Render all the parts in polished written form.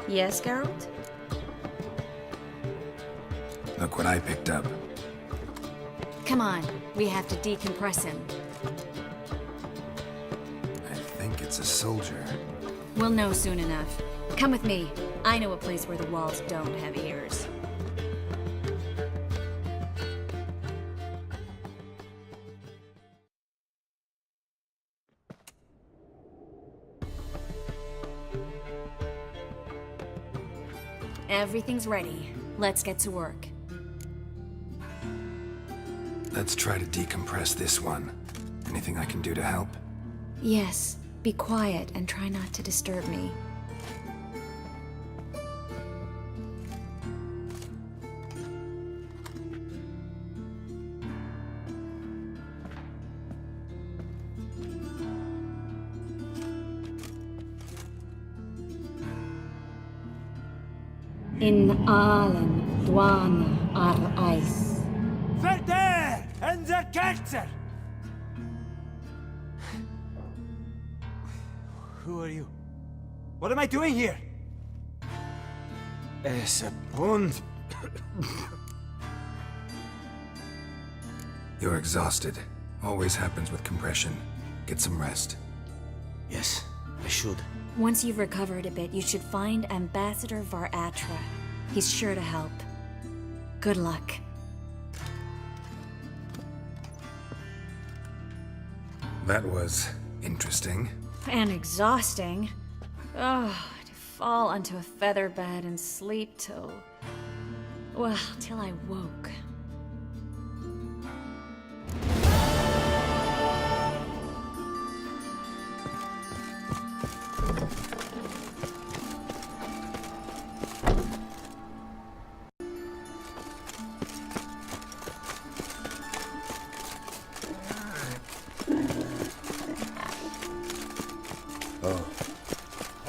Yes, Geralt? Look what I picked up. Come on, we have to decompress him. I think it's a soldier. We'll know soon enough. Come with me. I know a place where the walls don't have ears. Everything's ready. Let's get to work. Let's try to decompress this one. Anything I can do to help? Yes, be quiet and try not to disturb me. In Allen, Dwana, ar Eis. Verder and the Kerzer! Who are you? What am I doing here? Es a Bund. You're exhausted. Always happens with compression. Get some rest. Yes, I should. Once you've recovered a bit, you should find Ambassador Var Attre. He's sure to help. Good luck. That was interesting. And exhausting. Oh, to fall onto a feather bed and sleep till... well, till I woke.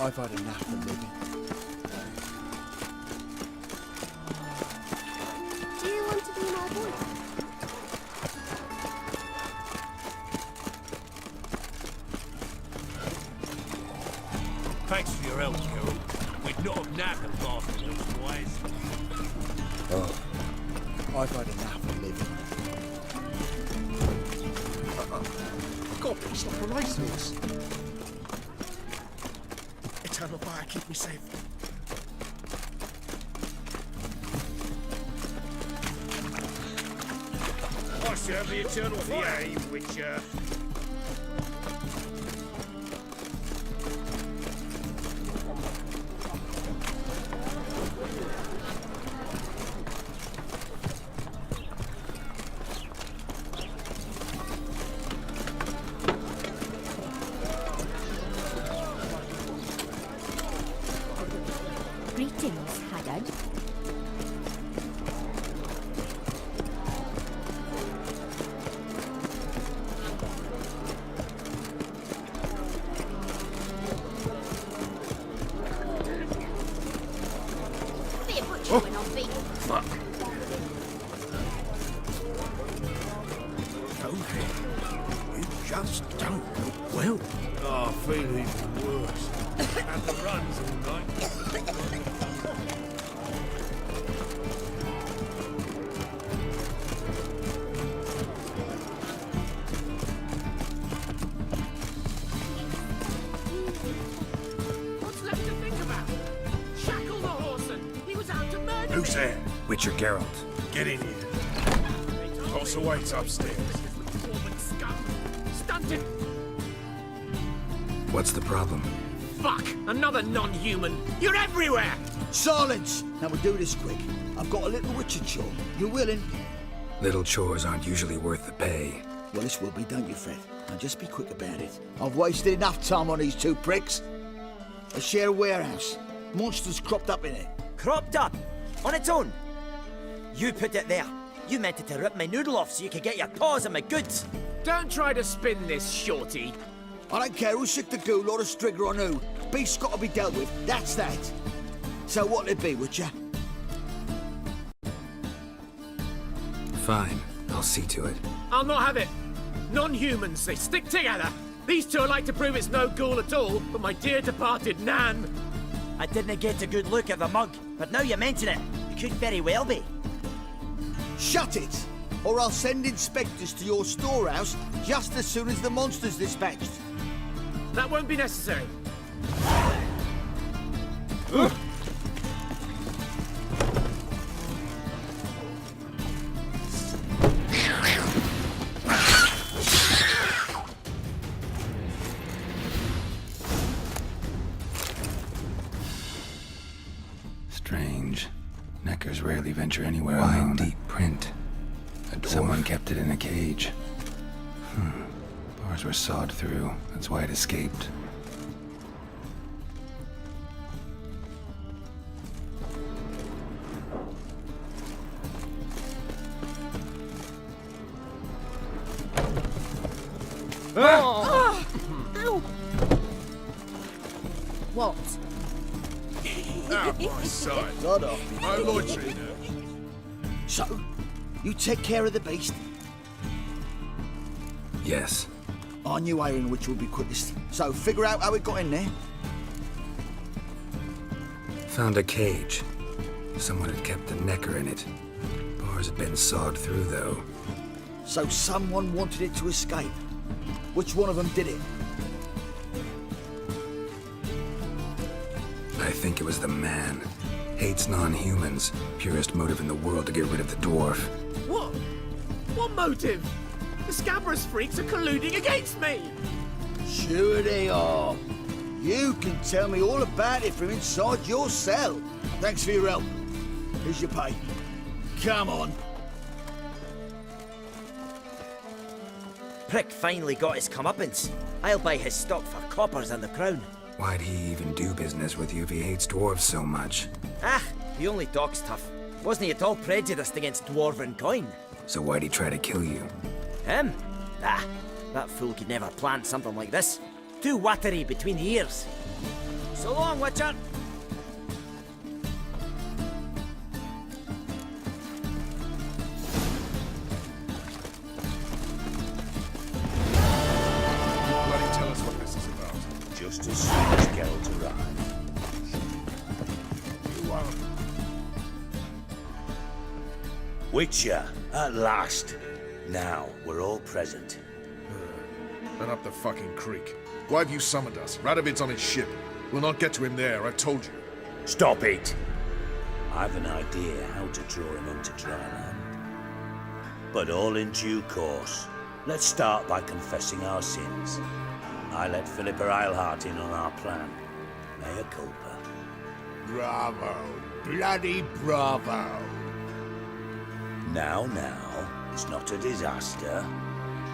I've had enough of living. Do you want to be my boy? Thanks for your help, Joe. We'd not have knackered bastard otherwise. Oh, I've had enough of living. God, it's like a racehorse. Eternal fire, keep me safe. I serve the eternal fire, you witcher. Greetings, Haggard. Be a butcher when I'm beaten. Fuck. You just don't look well. Oh, I feel even worse. Had the runs all night. What's left to think about? Shackle the horse and he was out to murder Who's me. there? Witcher Geralt. Get in here. Boss awaits upstairs. Woman scum. Stunted. What's the problem? Fuck! Another non-human. You're everywhere! Silence! Now we'll do this quick. I've got a little witcher chore. You willing? Little chores aren't usually worth the pay. Well, this will be, don't you, Fred? Now just be quick about it. I've wasted enough time on these two pricks. I share a warehouse. Monsters cropped up in it. Cropped up? On its own? You put it there. You meant it to rip my noodle off so you could get your paws on my goods. Don't try to spin this, shorty. I don't care who's sick the ghoul or the strigger on who. Beast's got to be dealt with. That's that. So what'll it be, Witcher? Fine, I'll see to it. I'll not have it. Non-humans, they stick together. These two are like to prove it's no ghoul at all, but my dear departed Nan. I didn't get a good look at the mug, but now you mention it, it could very well be. Shut it! Or I'll send inspectors to your storehouse just as soon as the monster's dispatched. That won't be necessary. Strange. Neckers rarely venture anywhere alone. Deep print. Someone kept it in a cage. Bars were sawed through. That's why it escaped. What? Out my sight. God off. No loitering now. So, you take care of the beast. Yes. I knew iron which would be quickest. So, figure out how it got in there. Found a cage. Someone had kept the necker in it. Bars had been sawed through, though. So someone wanted it to escape. Which one of them did it? I think it was the man. Hates non-humans. Purest motive in the world to get rid of the dwarf. What? What motive? The Scabrous freaks are colluding against me! Sure they are. You can tell me all about it from inside your cell. Thanks for your help. Here's your pay. Come on. Prick finally got his comeuppance. I'll buy his stock for coppers and the crown. Why'd he even do business with you if he hates dwarves so much? Ah, he only talks tough. Wasn't he at all prejudiced against dwarven coin? So why'd he try to kill you? Him? Ah, that fool could never plan something like this. Too watery between the ears. So long, Witcher. Bloody tell us what this is about. Just as soon as Geralt arrived. You are... Witcher, at last. Now, we're all present. And up the fucking creek. Why have you summoned us? Radovid's on his ship. We'll not get to him there, I've told you. Stop it! I've an idea how to draw him onto dry land. But all in due course. Let's start by confessing our sins. I let Philippa Eilhart in on our plan. Mea culpa. Bravo. Bloody bravo. Now, it's not a disaster.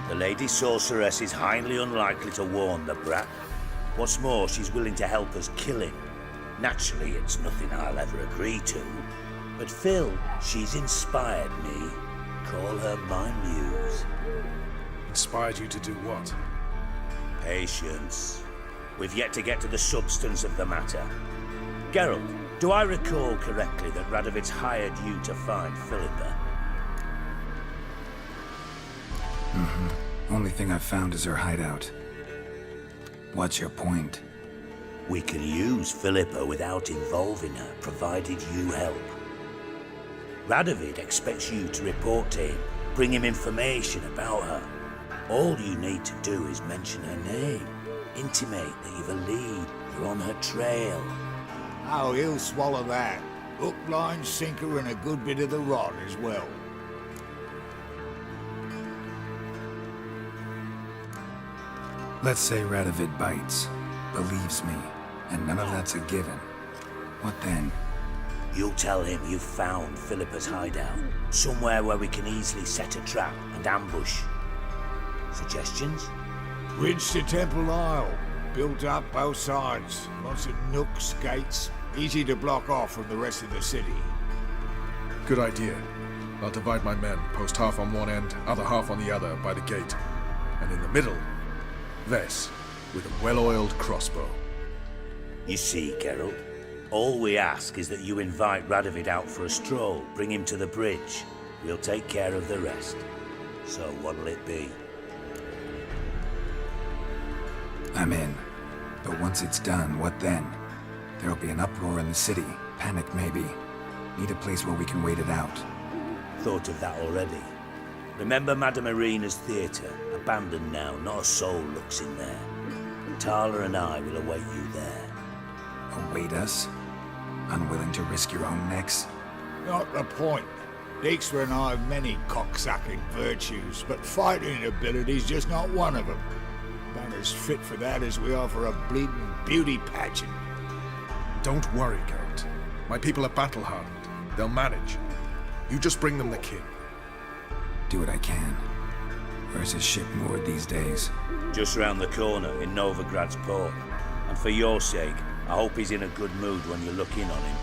The Lady Sorceress is highly unlikely to warn the brat. What's more, she's willing to help us kill him. Naturally, it's nothing I'll ever agree to. But Phil, she's inspired me. Call her my muse. Inspired you to do what? Patience. We've yet to get to the substance of the matter. Geralt, do I recall correctly that Radovid's hired you to find Philippa? Only thing I've found is her hideout. What's your point? We can use Philippa without involving her, provided you help. Radovid expects you to report to him, bring him information about her. All you need to do is mention her name, intimate that you've a lead, you're on her trail. Oh, he'll swallow that. Hook, line, sinker, and a good bit of the rod as well. Let's say Radovid bites, believes me, and none of that's a given. What then? You'll tell him you've found Philippa's hideout, somewhere where we can easily set a trap and ambush. Suggestions? Bridge to Temple Isle. Built up both sides. Lots of nooks, gates. Easy to block off from the rest of the city. Good idea. I'll divide my men, post half on one end, other half on the other, by the gate. And in the middle, Vess, with a well-oiled crossbow. You see, Geralt, all we ask is that you invite Radovid out for a stroll, bring him to the bridge. We'll take care of the rest. So what'll it be? I'm in. But once it's done, what then? There'll be an uproar in the city. Panic, maybe. Need a place where we can wait it out. Thought of that already. Remember Madame Irina's theatre? Abandoned now, not a soul looks in there. Tala and I will await you there. Await us? Unwilling to risk your own necks? Not the point. Dijkstra and I have many cocksucking virtues, but fighting ability's just not one of them. About as fit for that as we are for a bleeding beauty pageant. Don't worry, Geralt. My people are battle-hardened. They'll manage. You just bring them the kin. Do what I can. Where's his ship moored these days? Just round the corner in Novigrad's port. And for your sake, I hope he's in a good mood when you look in on him.